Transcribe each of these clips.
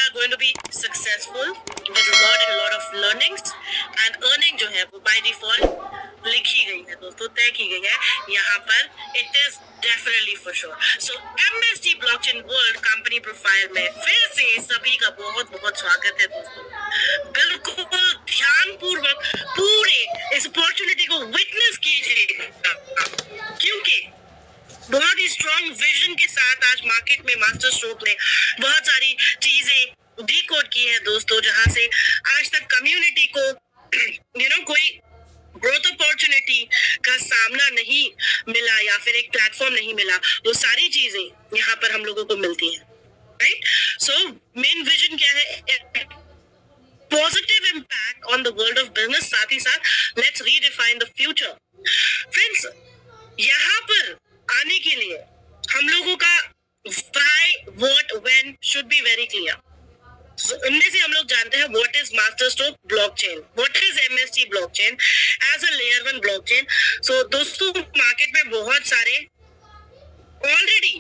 are going to be successful with a lot of learnings and earning जो है वो by default लिखी गई है दोस्तों, तय की गई है यहाँ पर. It is definitely for sure. So MST Blockchain World company profile में फिर से सभी का बहुत बहुत स्वागत है दोस्तों. बिल्कुल ध्यानपूर्वक पूरे इस अपॉर्चुनिटी को विटनेस कीजिए, क्योंकि बहुत ही स्ट्रॉन्ग विजन के साथ आज मार्केट में मास्टर स्ट्रोक ने बहुत सारी चीजें डिकोड की है दोस्तों, जहां से आज तक कम्युनिटी को कोई ग्रोथ अपॉर्चुनिटी का सामना नहीं मिला या फिर एक प्लेटफॉर्म नहीं मिला. वो सारी चीजें यहाँ पर हम लोगों को मिलती हैं, राइट. सो मेन विजन क्या है? Positive impact on the world of business. साथ ही साथ let's redefine the future. Friends, यहाँ पर आने के लिए हम लोगों का why, what, when should be very clear. So, इनमें से हम लोग जानते हैं what is master stroke blockchain, what is MST blockchain as a layer 1 blockchain. So दोस्तों, मार्केट में बहुत सारे ऑलरेडी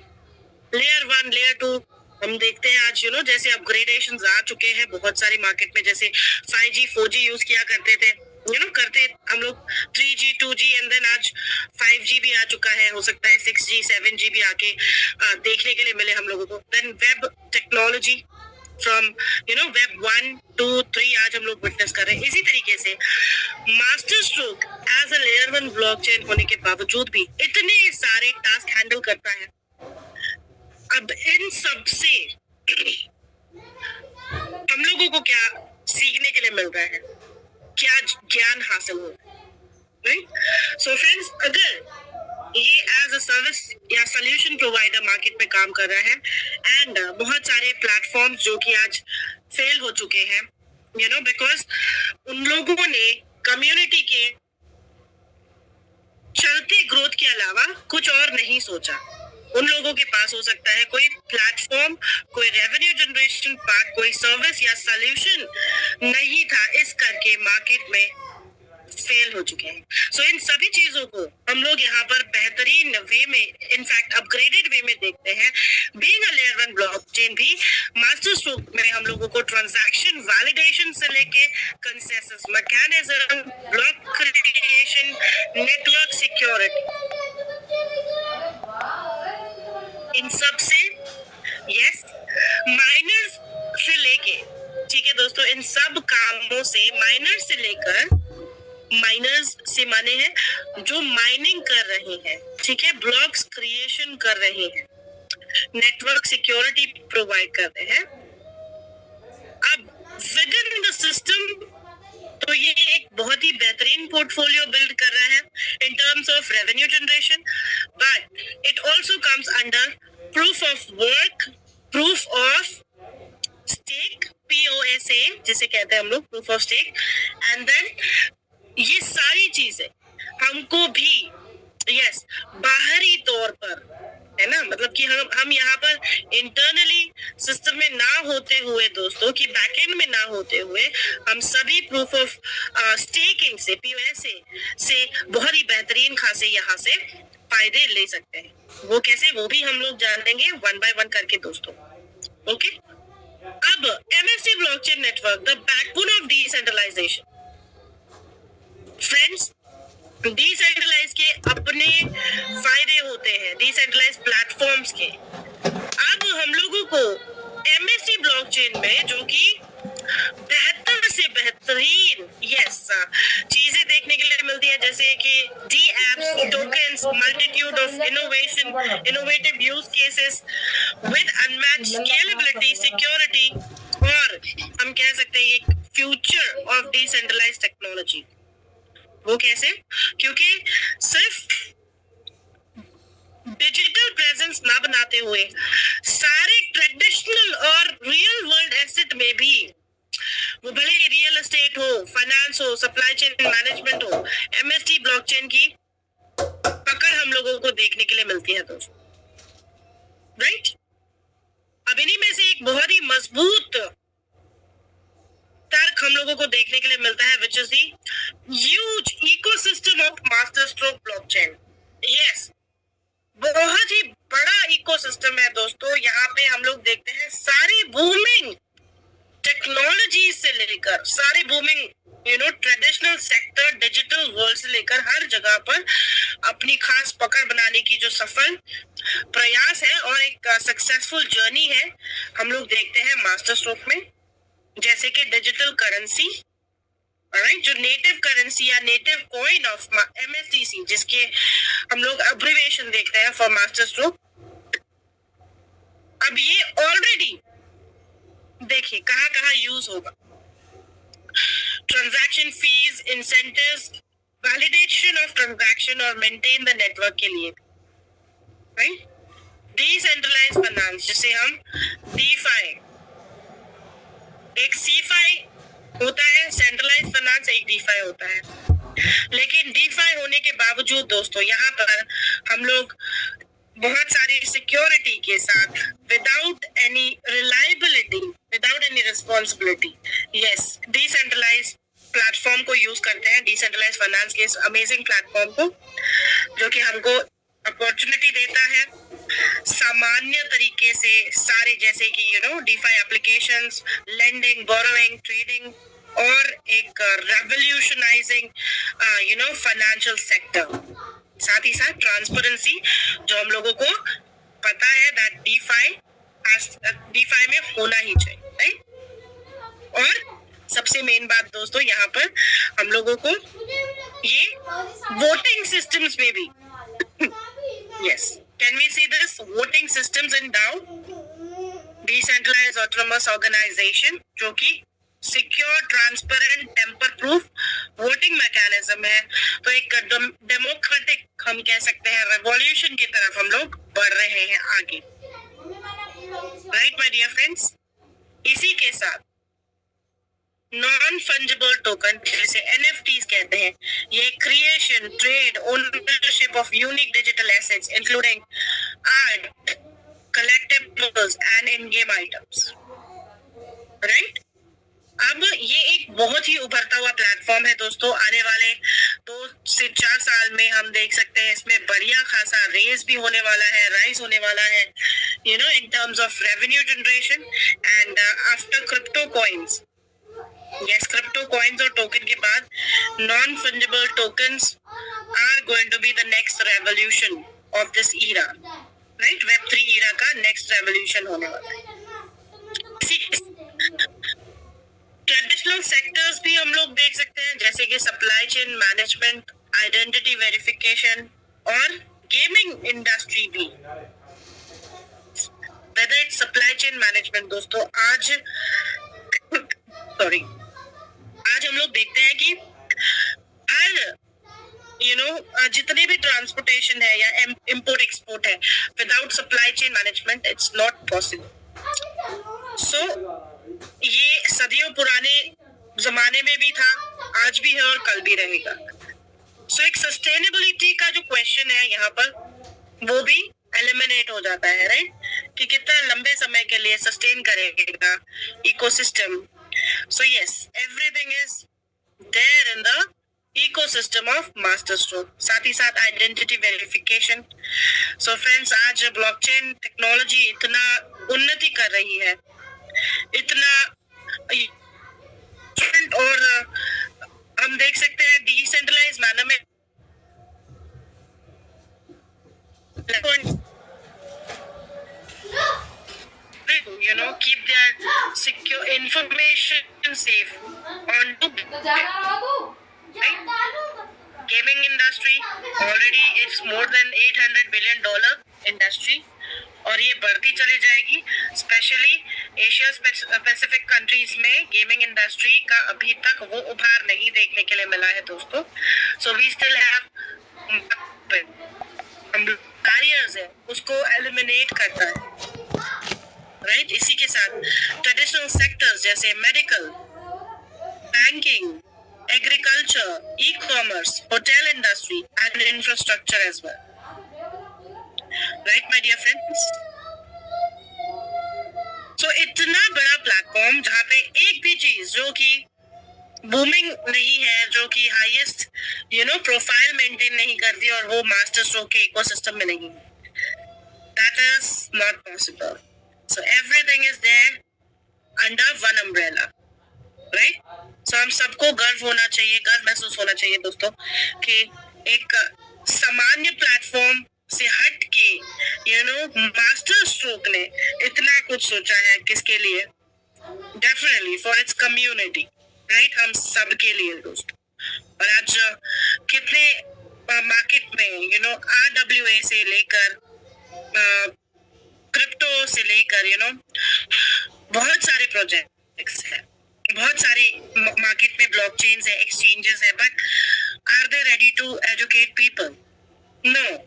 लेयर 1 लेयर 2 हम देखते हैं आज जैसे अपग्रेडेशंस आ चुके हैं बहुत सारी मार्केट में. जैसे 5G 4G यूज किया करते थे करते हम लोग 3G 2G एंड देन आज 5G भी आ चुका है. हो सकता है 6G 7G भी आके देखने के लिए मिले हम लोगों को. Then web technology from web 1 2 3 आज हम लोग विटनेस कर रहे हैं. इसी तरीके से master stroke as a layer 1 blockchain होने के बावजूद भी इतने सारे टास्क हैंडल करता है. अब इन सब से हम लोगों को क्या सीखने के लिए मिल रहा है, क्या ज्ञान हासिल हो रहा है, राइट. सो फ्रेंड्स, अगर ये एज अ सर्विस या सोल्यूशन प्रोवाइडर मार्केट में काम कर रहा है एंड बहुत सारे प्लेटफॉर्म्स जो कि आज फेल हो चुके हैं बिकॉज उन लोगों ने कम्युनिटी के चलते ग्रोथ के अलावा कुछ और नहीं सोचा. उन लोगों के पास हो सकता है कोई प्लेटफॉर्म, कोई रेवेन्यू जनरेशन पार्ट, कोई सर्विस या सॉल्यूशन नहीं था, इस करके मार्केट में फेल हो चुके हैं. सो इन सभी चीजों को हम लोग यहाँ पर बेहतरीन वे में, इनफैक्ट अपग्रेडेड वे में देखते हैं. बीइंग अ लेयर 1 ब्लॉकचेन भी मास्टर स्ट्रोक में हम लोगों को ट्रांजैक्शन वैलिडेशन से लेके consensus mechanism, block creation, network security, इन सब से माइनर्स से लेके, ठीक है दोस्तों, इन सब कामों से माइनर्स से लेकर, माइनर्स से माने हैं जो माइनिंग कर रहे हैं, ठीक है, ब्लॉक्स क्रिएशन कर रहे हैं, नेटवर्क सिक्योरिटी प्रोवाइड कर रहे हैं. अब विद इन द सिस्टम तो ये एक बहुत ही बेहतरीन पोर्टफोलियो बिल्ड कर रहा है in terms of revenue generation, but it also comes under proof of work, proof of stake, POSA जिसे कहते हैं हम लोग, proof of stake. And then ये सारी चीजें हमको भी बाहरी तौर पर, है ना, मतलब कि हम यहाँ पर इंटरनली सिस्टम में ना होते हुए दोस्तों, कि बैकएंड में ना होते हुए हम सभी प्रूफ ऑफ स्टेकिंग से, POSA से बहुत ही बेहतरीन खासे यहाँ से फायदे ले सकते हैं. वो कैसे, वो भी हम लोग जानेंगे 1 by 1 करके दोस्तों. ओके. अब MST blockchain network, the backbone of decentralization. Friends, decentralize के अपने फायदे होते हैं, डिसेंट्रलाइज प्लेटफॉर्म्स के. अब हम लोगों को MST ब्लॉकचेन में जो कि बेहतर से बेहतरीन चीजें देखने के लिए मिलती है, जैसे कि DApps, tokens, multitude of innovative use cases with unmatched scalability, security, और हम कह सकते हैं एक फ्यूचर ऑफ डिसेंट्रलाइज्ड टेक्नोलॉजी. वो कैसे? क्योंकि सिर्फ डिजिटल प्रेजेंस ना बनाते हुए सारे ट्रेडिशनल और रियल वर्ल्ड एसेट में भी, वो भले ही रियल एस्टेट हो, फाइनेंस हो, सप्लाई चेन मैनेजमेंट हो, MST ब्लॉकचेन की पकड़ हम लोगों को देखने के लिए मिलती है दोस्तों, राइट. अब इन्हीं में से एक बहुत ही मजबूत तर्क हम लोगों को देखने के लिए मिलता है, which is the huge ecosystem of master stroke blockchain. Yes, बहुत ही बड़ा इकोसिस्टम है दोस्तों. यहाँ पे हम लोग देखते हैं सारी बूमिंग लेकर सारे booming traditional sector digital world से लेकर हर जगह पर अपनी खास पकड़ बनाने की जो सफल प्रयास है और एक सक्सेसफुल जर्नी है, हम लोग देखते हैं मास्टर स्ट्रोक में। जैसे कि डिजिटल करेंसी, राइट, जो नेटिव करेंसी या नेटिव कॉइन ऑफ MSTC, जिसके हम लोग अब्रिविएशन देखते हैं फॉर मास्टर स्ट्रोक। अब ये ऑलरेडी देखिए कहाँ कहाँ यूज होगा। Transaction fees, incentives, validation of transaction और मेंटेन द नेटवर्क के लिए, राइट। डिसेंट्रलाइज्ड फाइनेंस, जिसे हम DeFi, एक CeFi होता है, सेंट्रलाइज्ड फाइनेंस एक DeFi होता है। लेकिन DeFi होने के बावजूद दोस्तों यहाँ पर हम लोग बहुत सारी सिक्योरिटी के साथ, without any reliability, without any responsibility, yes, decentralized platform को यूज करते हैं, डिसेंट्रलाइज्ड फाइनेंस के इस अमेजिंग प्लेटफॉर्म को, जो कि हमको अपॉर्चुनिटी देता है सामान्य तरीके से सारे, जैसे कि DeFi applications, lending, borrowing, trading और एक रेवोल्यूशनाइजिंग फाइनेंशियल सेक्टर। साथ ही साथ ट्रांसपेरेंसी, जो हम लोगों को पता है दैट DeFi में होना ही चाहिए, राइट। और सबसे मेन बात दोस्तों यहाँ पर हम लोगों को ये वोटिंग सिस्टम्स में भी yes, can we see this voting systems in DAO, decentralized autonomous organization, जो कि secure, transparent, tamper proof voting mechanism है। तो एक डेमोक्रेटिक, हम कह सकते हैं, रेवोल्यूशन की तरफ हम लोग बढ़ रहे हैं आगे, राइट माय डियर फ्रेंड्स। इसी के साथ नॉन फंजिबल टोकन, जिसे NFTs कहते हैं, ये creation, trade, ownership of unique digital assets including art, collectibles and in game items, right. अब ये एक बहुत ही उभरता हुआ प्लेटफॉर्म है दोस्तों। आने वाले 2 से 4 साल में हम देख सकते हैं इसमें बढ़िया खासा रेस भी होने वाला है, राइज होने वाला है, in terms of revenue generation. And after crypto coins, yes, crypto coins और टोकन के बाद non fungible tokens are going to be the next revolution of this era, right. Web3 era का नेक्स्ट रेवोल्यूशन होने वाला है। Traditional sectors भी हम लोग देख सकते हैं, जैसे कि supply chain management, identity verification और गेमिंग इंडस्ट्री भी। Whether it's supply chain management दोस्तों, आज हम लोग देखते हैं कि हर जितने भी ट्रांसपोर्टेशन है या इम्पोर्ट एक्सपोर्ट है, without supply chain management it's not possible. So ये सदियों पुराने जमाने में भी था, आज भी है और कल भी रहेगा। सो एक सस्टेनेबिलिटी का जो क्वेश्चन है यहाँ पर, वो भी एलिमिनेट हो जाता है, राइट, कि कितना लंबे समय के लिए सस्टेन करेगा ecosystem. So yes, everything is there in the ecosystem of master stroke. साथ ही साथ आइडेंटिटी वेरिफिकेशन। सो फ्रेंड्स, आज ब्लॉकचेन टेक्नोलॉजी इतना उन्नति कर रही है, इतना, और हम देख सकते हैं डिसेंट्रलाइज्ड मैनर में keep their secure information safe on to, right? Gaming industry already it's more than $800 billion industry, और ये बढ़ती चली जाएगी। स्पेशली एशिया पैसिफिक कंट्रीज में गेमिंग इंडस्ट्री का अभी तक वो उभार नहीं देखने के लिए मिला है दोस्तों। So we still have barriers है, उसको एलिमिनेट करता है, राइट। इसी के साथ ट्रेडिशनल सेक्टर्स जैसे medical, banking, agriculture, ecommerce, hotel industry and infrastructure as well, right my dear friends. So इतना बड़ा प्लेटफॉर्म जहाँ पे एक भी चीज जो कि बूमिंग नहीं है, जो कि हाईएस्ट प्रोफाइल मेंटेन नहीं करती, और वो मास्टर स्ट्रोक के इकोसिस्टम में नहीं, that is not possible. So everything is there under one umbrella, right? So हम सबको गर्व होना चाहिए, गर्व महसूस होना चाहिए दोस्तों कि एक सामान्य प्लेटफॉर्म से हट के मास्टर स्ट्रोक ने इतना कुछ सोचा है। किसके लिए? Definitely for its community, right? हम सबके लिए दोस्तों। और आज कितने मार्केट में RWA से लेकर क्रिप्टो से लेकर बहुत सारे प्रोजेक्ट्स हैं, बहुत सारे मार्केट में ब्लॉकचेन्स है, एक्सचेंजेस है, but are they ready to educate people? No,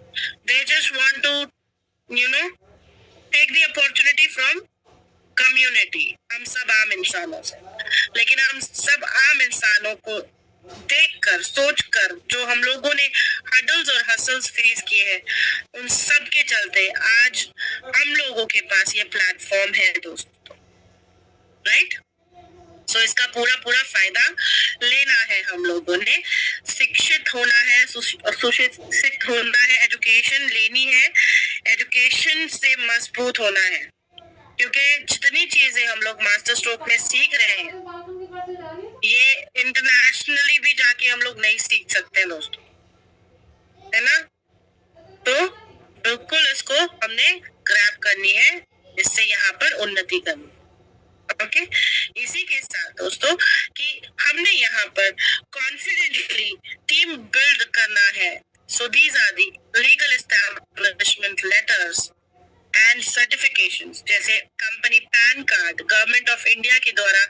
they just want to take the opportunity from community, हम सब आम इंसानों से। लेकिन हम सब आम इंसानों को देखकर, सोचकर, जो हम लोगों ने हडल्स और हसल्स फेस किए हैं, उन सब के चलते आज हम लोगों के पास ये प्लेटफॉर्म है दोस्तों, राइट? सो इसका पूरा पूरा फायदा लेना है हम लोगों ने। शिक्षित होना है, सुशिक्षित होना है, एजुकेशन लेनी है, एजुकेशन से मजबूत होना है, क्योंकि जितनी चीजें हम लोग मास्टर स्ट्रोक में सीख रहे हैं, ये इंटरनेशनली भी जाके हम लोग नहीं सीख सकते दोस्तों, है ना? तो बिल्कुल इसको हमने ग्रैब करनी है, इससे यहाँ पर उन्नति करनी। ओके, इसी के साथ दोस्तों कि हमने यहाँ पर कॉन्फिडेंटली टीम बिल्ड करना है। So these are the legal establishment letters and certifications, जैसे company PAN card government of India के द्वारा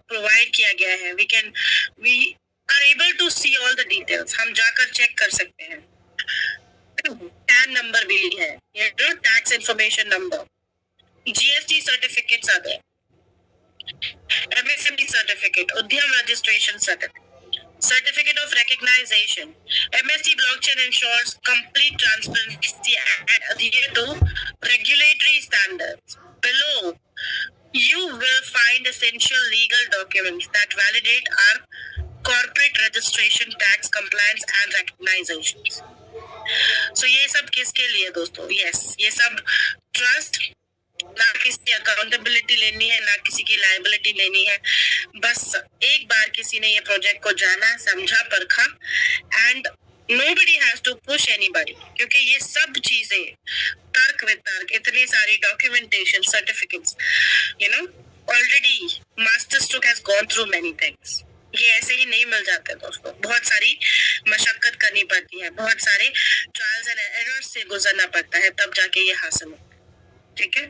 प्रोवाइड किया गया है। We are able to see all the details, हम जाकर चेक कर सकते हैं। पैन नंबर भी है, tax information number, GST certificates आते हैं, MSME certificate, Udyam registration certificate of recognition. MSC blockchain ensures complete transparency and adhere to regulatory standards. Below, you will find essential legal documents that validate our corporate registration, tax compliance and recognitions. So ये सब किसके लिए दोस्तों? Yes, ये सब trust, ना किसी accountability लेनी है, ना किसी की लायबिलिटी लेनी है। बस एक बार किसी ने ये प्रोजेक्ट को जाना, समझा, परखा, and nobody has to push anybody, क्योंकि ये सब चीजें तर्क वितर्क, इतनी सारी documentation, certificates, already master stroke has gone through many things. ये ऐसे ही नहीं मिल जाते दोस्तों, बहुत सारी मशक्कत करनी पड़ती है, बहुत सारे ट्रायल्स एंड एरर्स से गुजरना पड़ता है, तब जाके ये हासिल हो। ठीक है?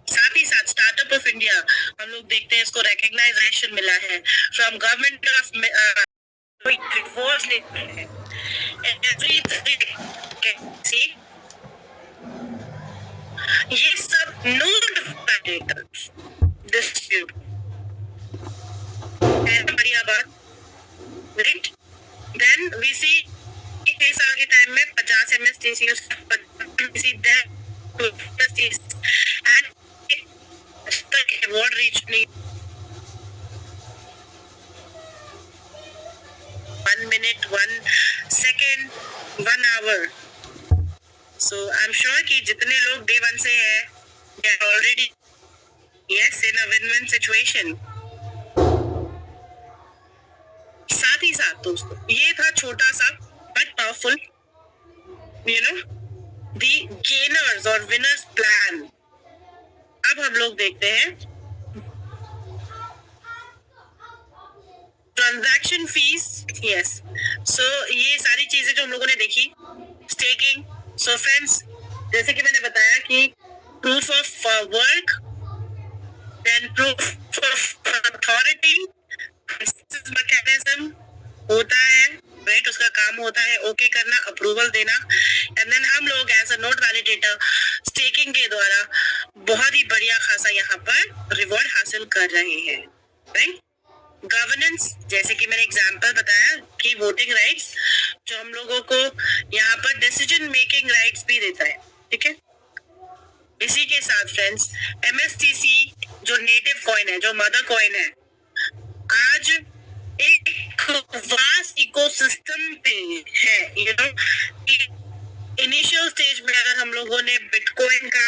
साथ ही साथ स्टार्टअप ऑफ इंडिया हम लोग देखते हैं, इसको रिकॉग्नाइजेशन मिला है फ्रॉम गवर्नमेंट ऑफ ये सब नोड वैलिडेटर्स डिस्ट्रीब्यूट है, बढ़िया बात, राइट? देन वी सी 1 साल के टाइम में 50 MSTC and the award reached me 1 minute, 1 second, 1 hour. So I'm sure कि जितने लोग day one से हैं, they are already yes in a win-win situation. साथ ही साथ दोस्तों ये था छोटा सा but powerful, the gainers और winners plan. अब हम लोग देखते हैं ट्रांजैक्शन फीस। यस, सो ये सारी चीजें जो हम लोगों ने देखी, स्टेकिंग। सो फ्रेंड्स, जैसे कि मैंने बताया कि proof of work, then proof of authority mechanism होता है, राइट? उसका काम होता है ओके करना, अप्रूवल देना, एंड देन हम लोग as a node validator staking के द्वारा बहुत ही बढ़िया खासा यहाँ पर रिवॉर्ड हासिल कर रहे हैं, राइट? गवर्नेंस, जैसे कि मैंने एग्जांपल बताया कि वोटिंग राइट्स जो हम लोगों को यहाँ पर डिसीजन मेकिंग राइट्स भी देता है, ठीक है? इसी के साथ फ्रेंड्स, MSTC जो नेटिव कॉइन है, जो मदर कॉइन है, आज एक वास्ट इकोसिस्टम पे है, इनिशियल स्टेज में अगर हम लोगों ने बिटकॉइन का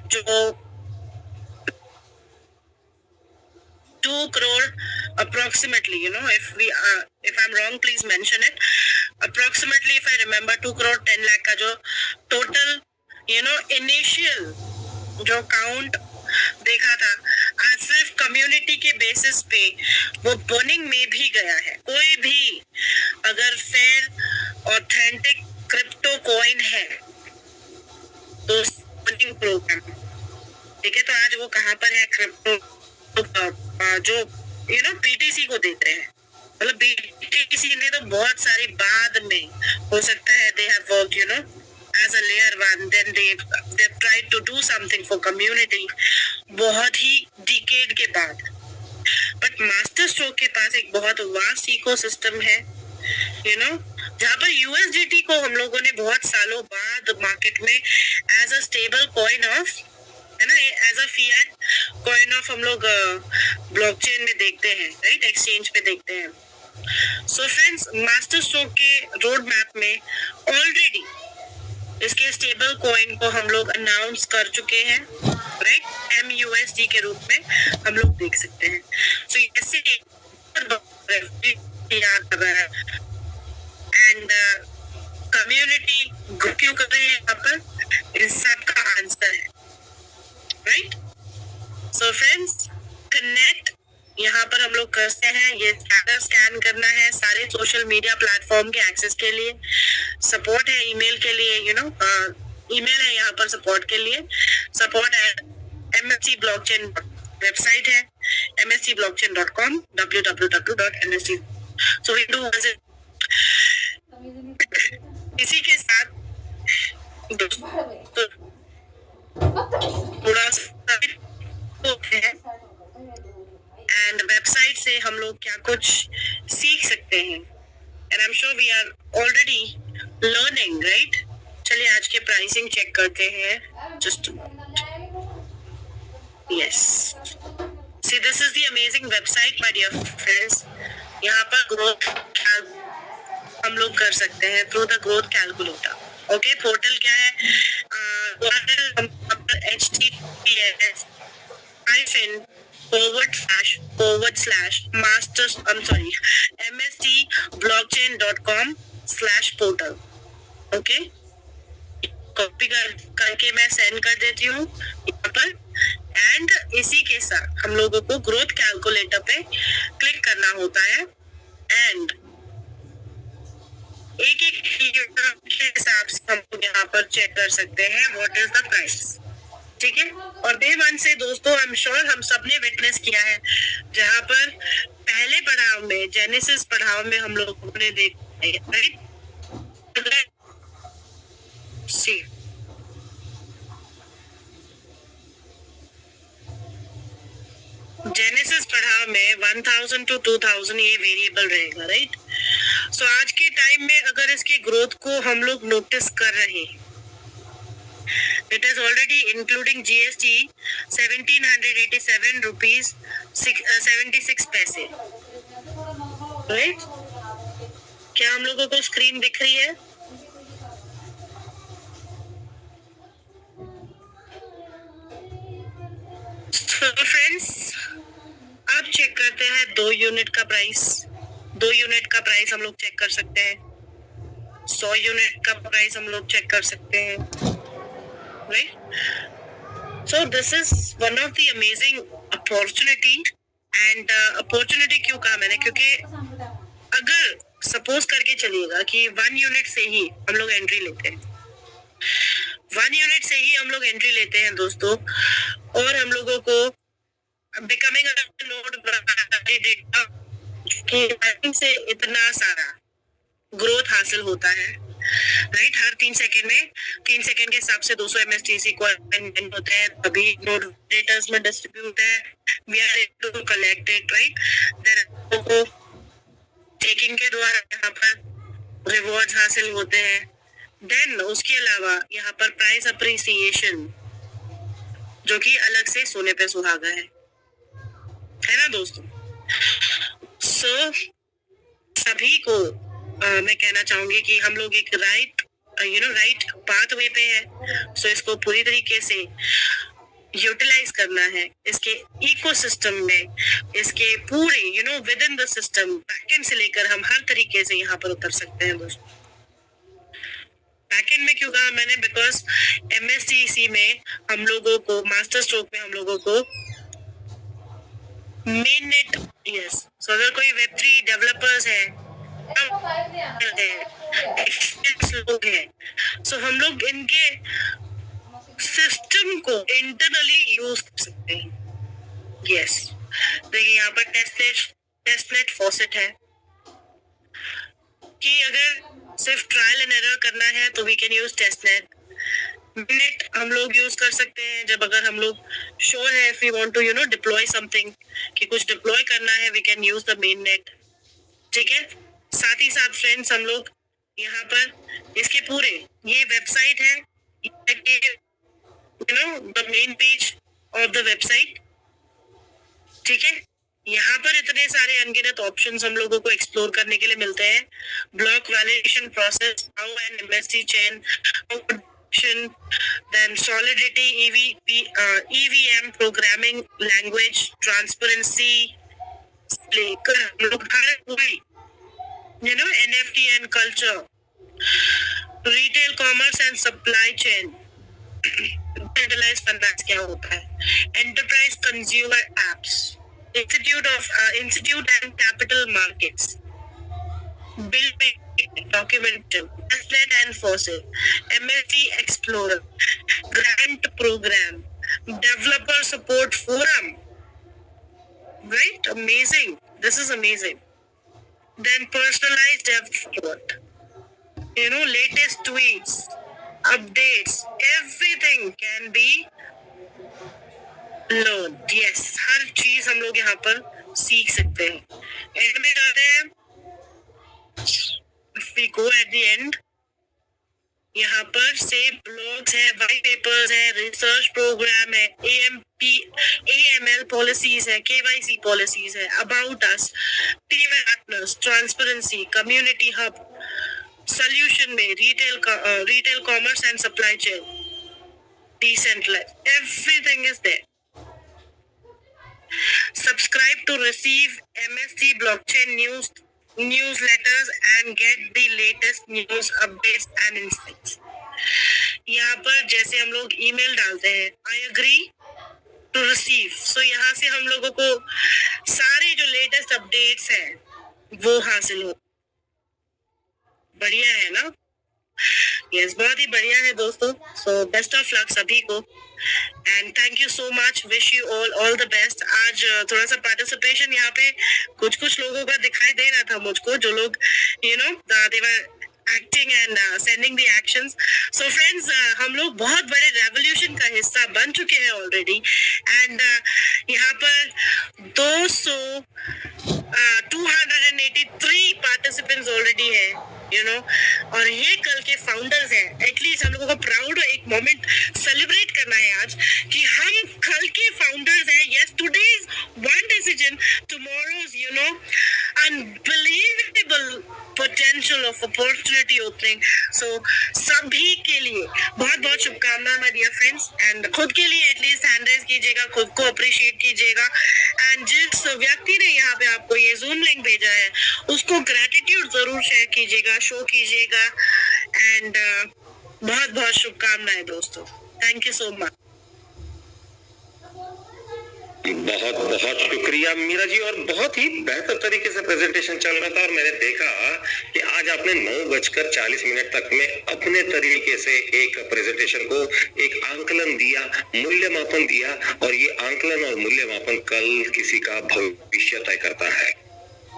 जो crore approximately, you know, if I'm wrong please mention it. Approximately if I remember 2 crore 10 lakh का जो total, you know, initial जो काउंट देखा था, आज सिर्फ कम्युनिटी के बेसिस पे वो बर्निंग में भी गया है। कोई भी अगर फेयर ऑथेंटिक क्रिप्टो कॉइन है तो बर्निंग प्रोग्राम, ठीक है। तो आज वो कहाँ पर है क्रिप्टो, जो यू नो पीटीसी को देते हैं, मतलब पीटीसी ने तो बहुत सारी बाद में हो सकता है they have work, you know, as a layer one, then they've tried to do something for community बहुत ही डिकेड के बाद। बट मास्टर स्ट्रोक के पास एक बहुत वास्ट इकोसिस्टम है, यू नो, जहाँ पर यूएसडीटी को हम लोगों ने बहुत सालों बाद मार्केट में as a stable coin of, है ना, as a fiat coin of हम लोग ब्लॉकचेन में देखते हैं, राइट, एक्सचेंज पे देखते हैं। सो फ्रेंड्स, मास्टर स्ट्रोक के रोड मैप में ऑलरेडी इसके स्टेबल कॉइन को हम लोग अनाउंस कर चुके हैं, राइट, MUSD के रूप में हम लोग देख सकते हैं। सो ऐसे याद कर रहा है एंड कम्युनिटी क्यों कर रही है यहाँ पर, इस सब का आंसर है, राइट। सो फ्रेंड्स, कनेक्ट यहाँ पर हम लोग करते हैं, ये स्कैन करना है सारे सोशल मीडिया प्लेटफॉर्म के एक्सेस के लिए। सपोर्ट है ईमेल के लिए, यू नो, ईमेल है यहाँ पर सपोर्ट के लिए, सपोर्ट है MST ब्लॉकचेन वेबसाइट है mstblockchain.com, www.mst। So we do visit. इसी के साथ थोड़ा सा है एंड वेबसाइट से हम लोग क्या कुछ सीख सकते हैं, and I am sure we are already learning, right. चलिए आज के प्राइसिंग चेक करते हैं, just yes, see this is the amazing website my dear friends. यहाँ पर ग्रोथ हम लोग कर सकते हैं through the growth calculator. Okay, portal क्या है, https mstblockchain.com/portal। ओके, कॉपी करके मैं सेंड कर देती हूँ यहाँ पर, एंड इसी के साथ हम लोगों को ग्रोथ कैलकुलेटर पे क्लिक करना होता है एंड एक एक के हिसाब से हम लोग यहाँ पर चेक कर सकते हैं व्हाट इज द प्राइस, ठीक है। और डे 1 से दोस्तों आई एम श्योर हम सबने विटनेस किया है, जहाँ पर पहले पड़ाव में, जेनेसिस पड़ाव में हम लोगों ने देखा है, राइट। सी जेनेसिस पढ़ाव में 1000 to 2000 ये वेरिएबल रहेगा, राइट। सो आज के टाइम में अगर इसके ग्रोथ को हम लोग नोटिस कर रहे हैं, it is already including GST 1787 rupees 76 पैसे, राइट। क्या हम लोगों को स्क्रीन दिख रही है? तो फ्रेंड्स, आप चेक करते हैं 2 यूनिट का प्राइस, 2 यूनिट का प्राइस हम लोग चेक कर सकते हैं, 100 यूनिट का प्राइस हम लोग चेक कर सकते हैं, right. So this is one of the amazing opportunity, and opportunity क्यों कहा मैंने, क्योंकि अगर सपोज करके चलिएगा कि 1 यूनिट से ही हम लोग एंट्री लेते हैं, 1 यूनिट से ही हम लोग एंट्री लेते हैं दोस्तों, और हम लोगों को बिकमिंग अ नोड डेटा से इतना सारा ग्रोथ हासिल होता है, राइट। हर 3 सेकेंड में 3 सेकेंड के हिसाब से 200 MSTC को होते हैं, तभी नोड डेटास में डिस्ट्रीब्यूट है, we are able to collect it, right. Then checking के द्वारा यहाँ पर रिवॉर्ड्स हासिल होते हैं। देन उसके अलावा यहाँ पर प्राइस अप्रिसिएशन, जो कि अलग से सोने पे सुहागा है ना दोस्तों। सो सभी को मैं कहना चाहूंगी कि हम लोग एक राइट पाथवे पे है। सो इसको पूरी तरीके से यूटिलाइज करना है इसके इकोसिस्टम में, इसके पूरे with in the system, backend से लेकर हम हर तरीके से यहाँ पर उतर सकते हैं दोस्तों। बैकएंड में क्यों कहा मैंने? बिकॉज MSc में हम लोगों को, मास्टर स्ट्रोक में हम लोगों को मेन नेट, यस, सो अगर कोई वेब3 डेवलपर्स है, लोग हैं, सो हम लोग इनके सिस्टम को इंटरनली यूज कर सकते हैं। यस, देखिए यहाँ पर टेस्टनेट फॉसेट है कि अगर सिर्फ ट्रायल एंड एरर करना है तो we can use testnet. Minute हम लोग यूज कर सकते हैं जब अगर हम लोग श्योर है, if we want to deploy something, कि कुछ डिप्लॉय करना है, we can use the main net. ठीक है, साथ ही साथ फ्रेंड्स हम लोग यहाँ पर इसके पूरे, ये वेबसाइट है, the main page of the website. ठीक है, यहाँ पर इतने सारे अनगिनत ऑप्शंस हम लोगों को एक्सप्लोर करने के लिए मिलते हैं। Block validation process, how an MSc chain, then solidity, EVM programming language, transparency, लेकर हम लोग हर कोई NFT and culture, retail commerce and supply chain, decentralized finance क्या होता है, enterprise consumer apps, institute and capital markets, bill documentum, Teslet and Fossil, MSc Explorer, grant program, developer support forum, right? Amazing. This is amazing. Then personalized dev support, latest tweets, updates, everything can be learned. Yes, हर चीज हम लोग यहाँ पर सीख सकते हैं। And में जाते हैं, if we go at the end, यहाँ पर से ब्लॉग्स है, वाइट पेपर्स है, रिसर्च प्रोग्राम है, AML पॉलिसीज है, KYC पॉलिसीज है, about us, team partners, transparency, community hub, solution में retail commerce and supply chain, decentralized, everything is there. Subscribe to receive MSc blockchain newsletters and get the latest news updates and insights. यहाँ पर जैसे हम लोग email डालते हैं, I agree to receive, so यहाँ से हम लोगों को सारे जो लेटेस्ट अपडेट्स हैं वो हासिल हो। बढ़िया है ना? यस, बहुत ही बढ़िया है दोस्तों। सो बेस्ट ऑफ लक सभी को, and thank you so much, wish you all the best. आज थोड़ा सा पार्टिसिपेशन यहाँ पे कुछ लोगों का दिखाई दे रहा था मुझको, जो लोग they were acting and sending the actions. So friends, हम लोग बहुत बड़े रेवोल्यूशन का हिस्सा बन चुके हैं ऑलरेडी, एंड यहाँ पर 283 पार्टिसिपेंट्स ऑलरेडी है, और ये कल के फाउंडर्स हैं। एटलीस्ट हम लोगों को प्राउड एक मोमेंट सेलिब्रेट करना है आज कि हम कल के फाउंडर्स हैं। Yes, today's one decision, tomorrow's unbelievable potential of opportunity opening. So सभी के लिए बहुत बहुत शुभकामनाएं माय डियर फ्रेंड्स, एंड खुद के लिए एटलीस्ट हैंड रेज कीजिएगा, खुद को अप्रिशिएट कीजिएगा, एंड जिस व्यक्ति ने यहाँ पे आपको ये जूम लिंक भेजा है उसको ग्रेटिट्यूड जरूर शेयर कीजिएगा, शो कीजिएगा, एंड बहुत बहुत शुभकामनाएं दोस्तों। Thank you so much. बहुत बहुत शुक्रिया मीरा जी, और बहुत ही बेहतर तरीके से प्रेजेंटेशन चल रहा था, और मैंने देखा कि आज आपने 9:40 तक में अपने तरीके से एक प्रेजेंटेशन को एक आंकलन दिया, मूल्यमापन दिया, और ये आंकलन और मूल्यमापन कल किसी का भविष्य तय करता है।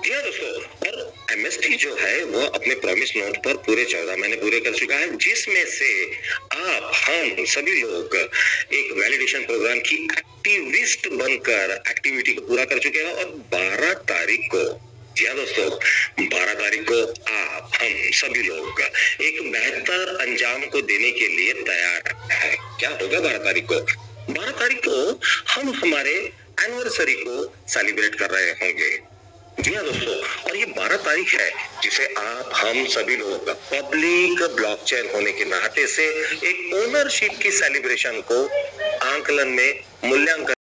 जी हाँ दोस्तों, और MSc जो है वो अपने प्रॉमिस नोट पर पूरे 14 महीने पूरे कर चुका है, जिसमें से हम सभी लोग एक वैलिडेशन प्रोग्राम की एक्टिविस्ट बनकर एक्टिविटी को पूरा कर चुके हैं, और 12 तारीख को, जी हाँ दोस्तों, 12 तारीख को हम सभी लोग एक बेहतर अंजाम को देने के लिए तैयार है। क्या होगा 12 तारीख को? 12 तारीख को हम हमारे एनिवर्सरी को सेलिब्रेट कर रहे होंगे। जी हाँ दोस्तों, और ये 12 तारीख है जिसे आप हम सभी लोग पब्लिक ब्लॉकचेन होने के नाते से एक ओनरशिप की सेलिब्रेशन को आंकलन में मूल्यांकन